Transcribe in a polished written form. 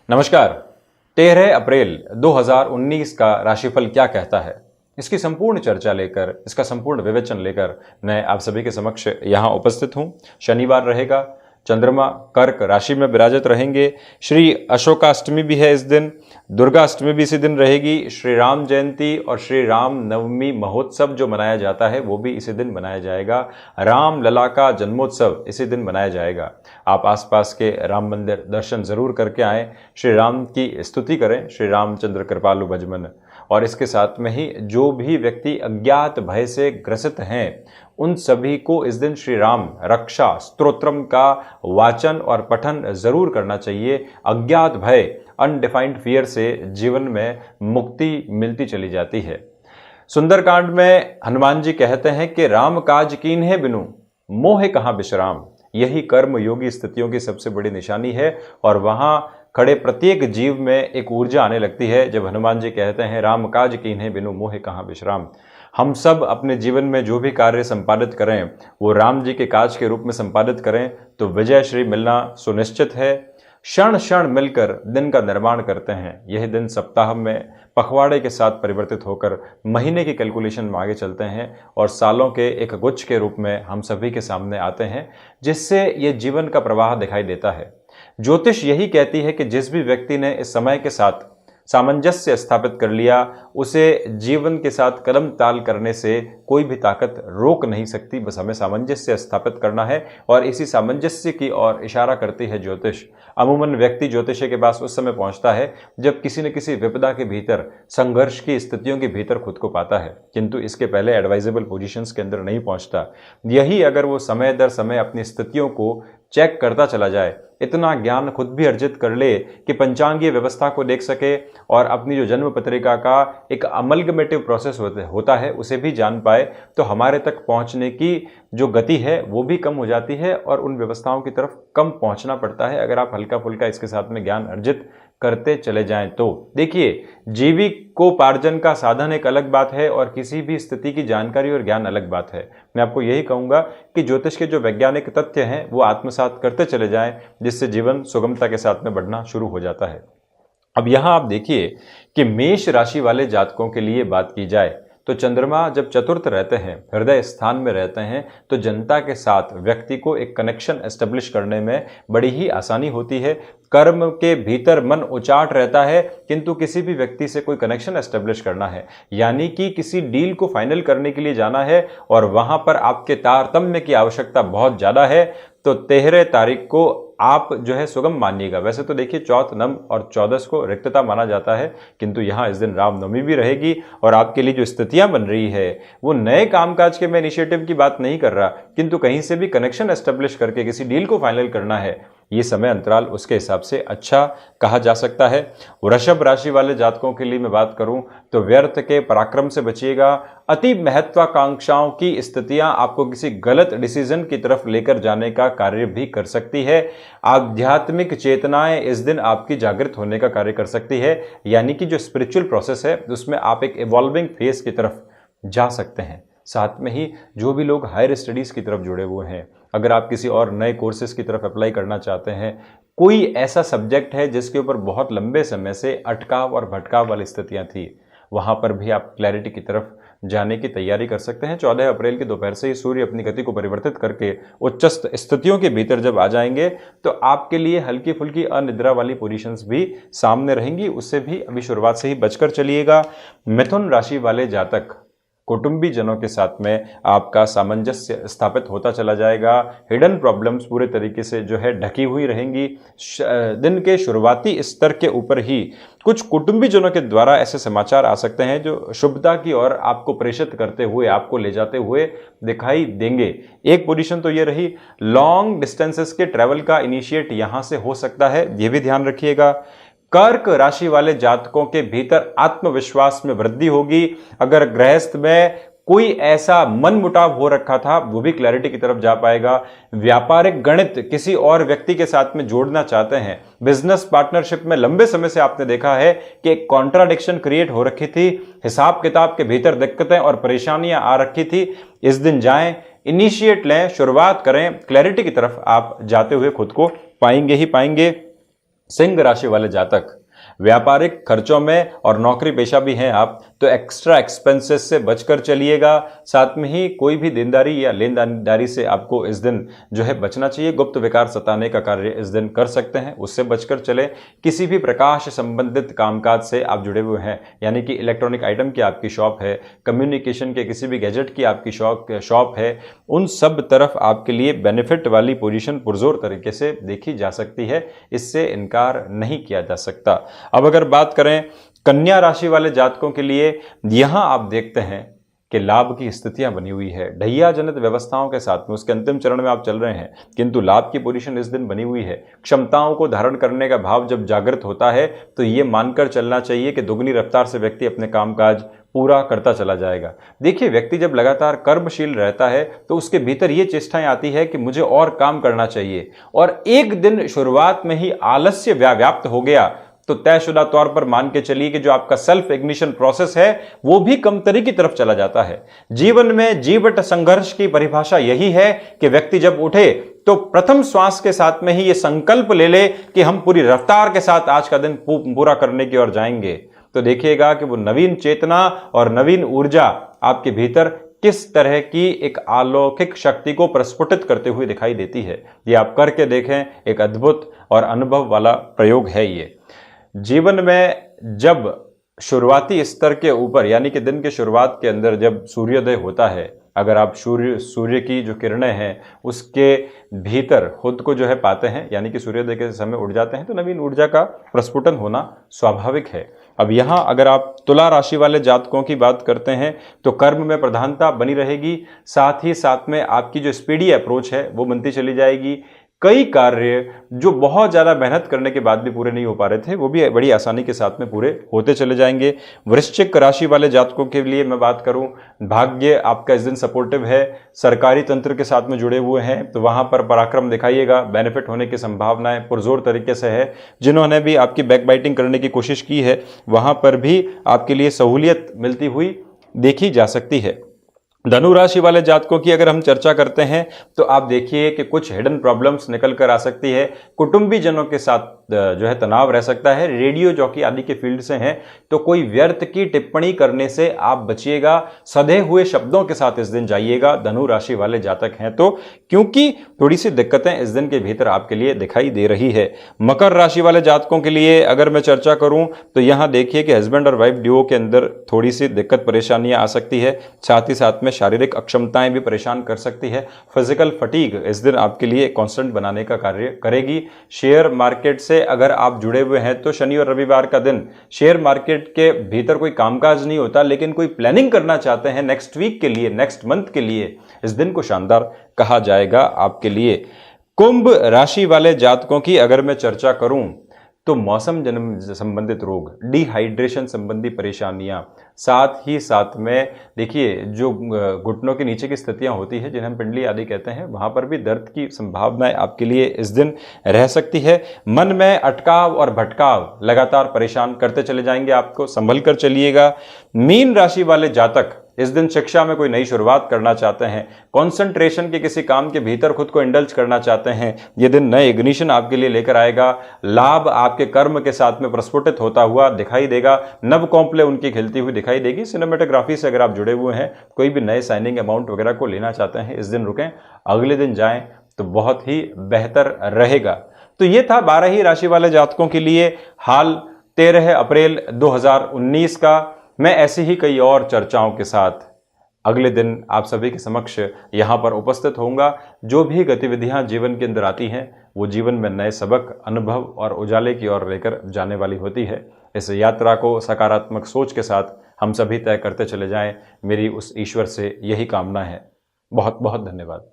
नमस्कार। 13 अप्रैल 2019 का राशिफल क्या कहता है, इसकी संपूर्ण चर्चा लेकर, इसका संपूर्ण विवेचन लेकर मैं आप सभी के समक्ष यहाँ उपस्थित हूँ। शनिवार रहेगा, चंद्रमा कर्क राशि में विराजित रहेंगे। श्री अशोकाष्टमी भी है इस दिन, दुर्गा अष्टमी भी इसी दिन रहेगी। श्री राम जयंती और श्री राम नवमी महोत्सव जो मनाया जाता है वो भी इसी दिन मनाया जाएगा। राम लला का जन्मोत्सव इसी दिन मनाया जाएगा। आप आसपास के राम मंदिर दर्शन जरूर करके आएँ, श्री राम की स्तुति करें, श्री रामचंद्र कृपालु भजमन। और इसके साथ में ही जो भी व्यक्ति अज्ञात भय से ग्रसित हैं उन सभी को इस दिन श्री राम रक्षा स्तोत्रम का वाचन और पठन जरूर करना चाहिए। अज्ञात भय, अनडिफाइंड फियर से जीवन में मुक्ति मिलती चली जाती है। सुंदरकांड में हनुमान जी कहते हैं कि राम काज कीन्हे बिनु मोहे कहाँ विश्राम। यही कर्म योगी स्थितियों की सबसे बड़ी निशानी है और वहां खड़े प्रत्येक जीव में एक ऊर्जा आने लगती है जब हनुमान जी कहते हैं राम काज कीन्हे बिनु मोहे कहाँ विश्राम। हम सब अपने जीवन में जो भी कार्य संपादित करें वो राम जी के काज के रूप में संपादित करें तो विजय श्री मिलना सुनिश्चित है। क्षण क्षण मिलकर दिन का निर्माण करते हैं। यह दिन सप्ताह में पखवाड़े के साथ परिवर्तित होकर महीने की कैलकुलेशन में आगे चलते हैं और सालों के एक गुच्छ के रूप में हम सभी के सामने आते हैं, जिससे ये जीवन का प्रवाह दिखाई देता है। ज्योतिष यही कहती है कि जिस भी व्यक्ति ने इस समय के साथ सामंजस्य स्थापित कर लिया उसे जीवन के साथ कदम ताल करने से कोई भी ताकत रोक नहीं सकती। बस हमें सामंजस्य स्थापित करना है और इसी सामंजस्य की ओर इशारा करती है ज्योतिष। अमूमन व्यक्ति ज्योतिष के पास उस समय पहुंचता है जब किसी न किसी विपदा के भीतर, संघर्ष की स्थितियों के भीतर खुद को पाता है, किंतु इसके पहले एडवाइजेबल पोजीशंस के अंदर नहीं पहुंचता। यही अगर वो समय दर समय अपनी स्थितियों को चेक करता चला जाए, इतना ज्ञान खुद भी अर्जित कर ले कि पंचांगीय व्यवस्था को देख सके और अपनी जो जन्म पत्रिका का एक अमलगमेटिव प्रोसेस होता है उसे भी जान पाए, तो हमारे तक पहुंचने की जो गति है वो भी कम हो जाती है और उन व्यवस्थाओं की तरफ कम पहुंचना पड़ता है अगर आप हल्का फुल्का इसके साथ में ज्ञान अर्जित करते चले जाएं तो। देखिए, जीविकोपार्जन का साधन एक अलग बात है और किसी भी स्थिति की जानकारी और ज्ञान अलग बात है। मैं आपको यही कहूंगा कि ज्योतिष के जो वैज्ञानिक तथ्य हैं वो आत्मसात करते चले जाएं, जिससे जीवन सुगमता के साथ में बढ़ना शुरू हो जाता है। अब यहां आप देखिए कि मेष राशि वाले जातकों के लिए बात की जाए तो चंद्रमा जब चतुर्थ रहते हैं, हृदय स्थान में रहते हैं, तो जनता के साथ व्यक्ति को एक कनेक्शन एस्टेब्लिश करने में बड़ी ही आसानी होती है। कर्म के भीतर मन उचाट रहता है, किंतु किसी भी व्यक्ति से कोई कनेक्शन एस्टेब्लिश करना है, यानी कि किसी डील को फाइनल करने के लिए जाना है और वहां पर आपके तारतम्य की आवश्यकता बहुत ज्यादा है, तो 13 तारीख को आप जो है सुगम मानिएगा। वैसे तो देखिए चौथ, नम और 14 को रिक्तता माना जाता है, किंतु यहाँ इस दिन रामनवमी भी रहेगी और आपके लिए जो स्थितियां बन रही है वो नए कामकाज के मैं इनिशिएटिव की बात नहीं कर रहा, किंतु कहीं से भी कनेक्शन एस्टेब्लिश करके किसी डील को फाइनल करना है, ये समय अंतराल उसके हिसाब से अच्छा कहा जा सकता है। वृषभ राशि वाले जातकों के लिए मैं बात करूं तो व्यर्थ के पराक्रम से बचिएगा। अति महत्वाकांक्षाओं की स्थितियां आपको किसी गलत डिसीजन की तरफ लेकर जाने का कार्य भी कर सकती है। आध्यात्मिक चेतनाएं इस दिन आपकी जागृत होने का कार्य कर सकती है, यानी कि जो स्पिरिचुअल प्रोसेस है उसमें आप एक इवॉल्विंग फेज की तरफ जा सकते हैं। साथ में ही जो भी लोग हायर स्टडीज की तरफ जुड़े हुए हैं, अगर आप किसी और नए कोर्सेज की तरफ अप्लाई करना चाहते हैं, कोई ऐसा सब्जेक्ट है जिसके ऊपर बहुत लंबे समय से अटकाव और भटकाव वाली स्थितियां थी, वहां पर भी आप क्लैरिटी की तरफ जाने की तैयारी कर सकते हैं। 14 अप्रैल की दोपहर से ही सूर्य अपनी गति को परिवर्तित करके उच्चस्थ स्थितियों के भीतर जब आ जाएंगे तो आपके लिए हल्की फुल्की अनिद्रा वाली पोजीशंस भी सामने रहेंगी, उससे भी अभी शुरुआत से ही बचकर चलिएगा। मिथुन राशि वाले जातक, कुटुंबी जनों के साथ में आपका सामंजस्य स्थापित होता चला जाएगा। हिडन प्रॉब्लम्स पूरे तरीके से जो है ढकी हुई रहेंगी। दिन के शुरुआती स्तर के ऊपर ही कुछ कुटुंबी जनों के द्वारा ऐसे समाचार आ सकते हैं जो शुभता की ओर आपको प्रेषित करते हुए, आपको ले जाते हुए दिखाई देंगे। एक पोजीशन तो ये रही, लॉन्ग डिस्टेंसेस के ट्रैवल का इनिशिएट यहां से हो सकता है, ये भी ध्यान रखिएगा। कर्क राशि वाले जातकों के भीतर आत्मविश्वास में वृद्धि होगी। अगर गृहस्थ में कोई ऐसा मनमुटाव हो रखा था वो भी क्लैरिटी की तरफ जा पाएगा। व्यापारिक गणित किसी और व्यक्ति के साथ में जोड़ना चाहते हैं, बिजनेस पार्टनरशिप में लंबे समय से आपने देखा है कि एक कॉन्ट्राडिक्शन क्रिएट हो रखी थी, हिसाब किताब के भीतर दिक्कतें और परेशानियां आ रखी थी, इस दिन जाएं, इनिशिएट लें, शुरुआत करें, क्लैरिटी की तरफ आप जाते हुए खुद को पाएंगे ही पाएंगे। सिंह राशि वाले जातक, व्यापारिक खर्चों में और नौकरी पेशा भी हैं आप, तो एक्स्ट्रा एक्सपेंसेस से बचकर चलिएगा। साथ में ही कोई भी देनदारी या लेनदारी से आपको इस दिन जो है बचना चाहिए। गुप्त विकार सताने का कार्य इस दिन कर सकते हैं, उससे बचकर चले। किसी भी प्रकाश संबंधित कामकाज से आप जुड़े हुए हैं, यानी कि इलेक्ट्रॉनिक आइटम की आपकी शॉप है, कम्युनिकेशन के किसी भी गैजेट की आपकी शॉप है, उन सब तरफ आपके लिए बेनिफिट वाली पोजीशन पुरजोर तरीके से देखी जा सकती है। इससे इनकार नहीं किया जा सकता। अब अगर बात करें कन्या राशि वाले जातकों के लिए, यहां आप देखते हैं कि लाभ की स्थितियां बनी हुई है। ढैया जनित व्यवस्थाओं के साथ में उसके अंतिम चरण में आप चल रहे हैं, किंतु लाभ की पोजीशन इस दिन बनी हुई है। क्षमताओं को धारण करने का भाव जब जागृत होता है तो ये मानकर चलना चाहिए कि दुगनी रफ्तार से व्यक्ति अपने कामकाज पूरा करता चला जाएगा। देखिए, व्यक्ति जब लगातार कर्मशील रहता है तो उसके भीतर ये चेष्टाएं आती है कि मुझे और काम करना चाहिए, और एक दिन शुरुआत में ही आलस्य व्याप्त हो गया तो तयशुदा तौर पर मान के चलिए कि जो आपका सेल्फ इग्निशन प्रोसेस है वो भी कमतरी की तरफ चला जाता है। जीवन में जीवट संघर्ष की परिभाषा यही है कि व्यक्ति जब उठे तो प्रथम श्वास के साथ में ही ये संकल्प ले ले कि हम पूरी रफ्तार के साथ आज का दिन पूरा करने की ओर जाएंगे। तो देखिएगा कि वो नवीन चेतना और नवीन ऊर्जा आपके भीतर किस तरह की एक अलौकिक शक्ति को प्रस्फुटित करते हुए दिखाई देती है। ये आप करके देखें, एक अद्भुत और अनुभव वाला प्रयोग है ये। जीवन में जब शुरुआती स्तर के ऊपर, यानी कि दिन के शुरुआत के अंदर जब सूर्योदय होता है, अगर आप सूर्य की जो किरणें हैं उसके भीतर खुद को जो है पाते हैं, यानी कि सूर्योदय के समय उठ जाते हैं, तो नवीन ऊर्जा का प्रस्फुटन होना स्वाभाविक है। अब यहाँ अगर आप तुला राशि वाले जातकों की बात करते हैं तो कर्म में प्रधानता बनी रहेगी, साथ ही साथ में आपकी जो स्पीडी अप्रोच है वो बनती चली जाएगी। कई कार्य जो बहुत ज़्यादा मेहनत करने के बाद भी पूरे नहीं हो पा रहे थे वो भी बड़ी आसानी के साथ में पूरे होते चले जाएंगे। वृश्चिक राशि वाले जातकों के लिए मैं बात करूं, भाग्य आपका इस दिन सपोर्टिव है। सरकारी तंत्र के साथ में जुड़े हुए हैं तो वहां पर पराक्रम दिखाइएगा, बेनिफिट होने की संभावनाएं पुरजोर तरीके से है। जिन्होंने भी आपकी बैकबाइटिंग करने की कोशिश की है वहां पर भी आपके लिए सहूलियत मिलती हुई देखी जा सकती है। धनु राशि वाले जातकों की अगर हम चर्चा करते हैं तो आप देखिए कि कुछ हिडन प्रॉब्लम्स निकल कर आ सकती है। कुटुंबी जनों के साथ जो है तनाव रह सकता है। रेडियो जॉकी आदि के फील्ड से हैं तो कोई व्यर्थ की टिप्पणी करने से आप बचिएगा। सधे हुए शब्दों के साथ इस दिन जाइएगा धनु राशि वाले जातक हैं तो, क्योंकि थोड़ी सी दिक्कतें इस दिन के भीतर आपके लिए दिखाई दे रही है। मकर राशि वाले जातकों के लिए अगर मैं चर्चा करूं तो यहां देखिए कि हस्बैंड और वाइफ ड्यूओ के अंदर थोड़ी सी दिक्कत परेशानियां आ सकती है। साथ ही साथ में शारीरिक अक्षमताएं भी परेशान कर सकती है। फिजिकल फटीग इस दिन आपके लिए कांस्टेंट बनाने का कार्य करेगी। शेयर मार्केट से अगर आप जुड़े हुए हैं तो शनि और रविवार का दिन शेयर मार्केट के भीतर कोई कामकाज नहीं होता, लेकिन कोई प्लानिंग करना चाहते हैं नेक्स्ट वीक के लिए, नेक्स्ट मंथ के लिए, इस दिन को शानदार कहा जाएगा आपके लिए। कुंभ राशि वाले जातकों की अगर मैं चर्चा करूं तो मौसम जन्म संबंधित रोग, डिहाइड्रेशन संबंधी परेशानियां, साथ ही साथ में देखिए जो घुटनों के नीचे की स्थितियां होती है जिन्हें हम पिंडली आदि कहते हैं, वहां पर भी दर्द की संभावनाएं आपके लिए इस दिन रह सकती है। मन में अटकाव और भटकाव लगातार परेशान करते चले जाएंगे, आपको संभल कर चलिएगा। मीन राशि वाले जातक इस दिन शिक्षा में कोई नई शुरुआत करना चाहते हैं, कंसंट्रेशन के किसी काम के भीतर खुद को इंडल्ज करना चाहते हैं, ये दिन नए इग्निशन आपके लिए लेकर आएगा। लाभ आपके कर्म के साथ में प्रस्फुटित होता हुआ दिखाई देगा। नव कॉम्प्ले उनकी खिलती हुई दिखाई देगी। सिनेमेटोग्राफी से अगर आप जुड़े हुए हैं, कोई भी नए साइनिंग अमाउंट वगैरह को लेना चाहते हैं, इस दिन रुकें, अगले दिन जाएं तो बहुत ही बेहतर रहेगा। तो ये था 12 ही राशि वाले जातकों के लिए हाल 13 अप्रैल 2019 का। मैं ऐसी ही कई और चर्चाओं के साथ अगले दिन आप सभी के समक्ष यहाँ पर उपस्थित होऊंगा। जो भी गतिविधियाँ जीवन के अंदर आती हैं वो जीवन में नए सबक, अनुभव और उजाले की ओर लेकर जाने वाली होती है। इस यात्रा को सकारात्मक सोच के साथ हम सभी तय करते चले जाएं, मेरी उस ईश्वर से यही कामना है। बहुत बहुत धन्यवाद।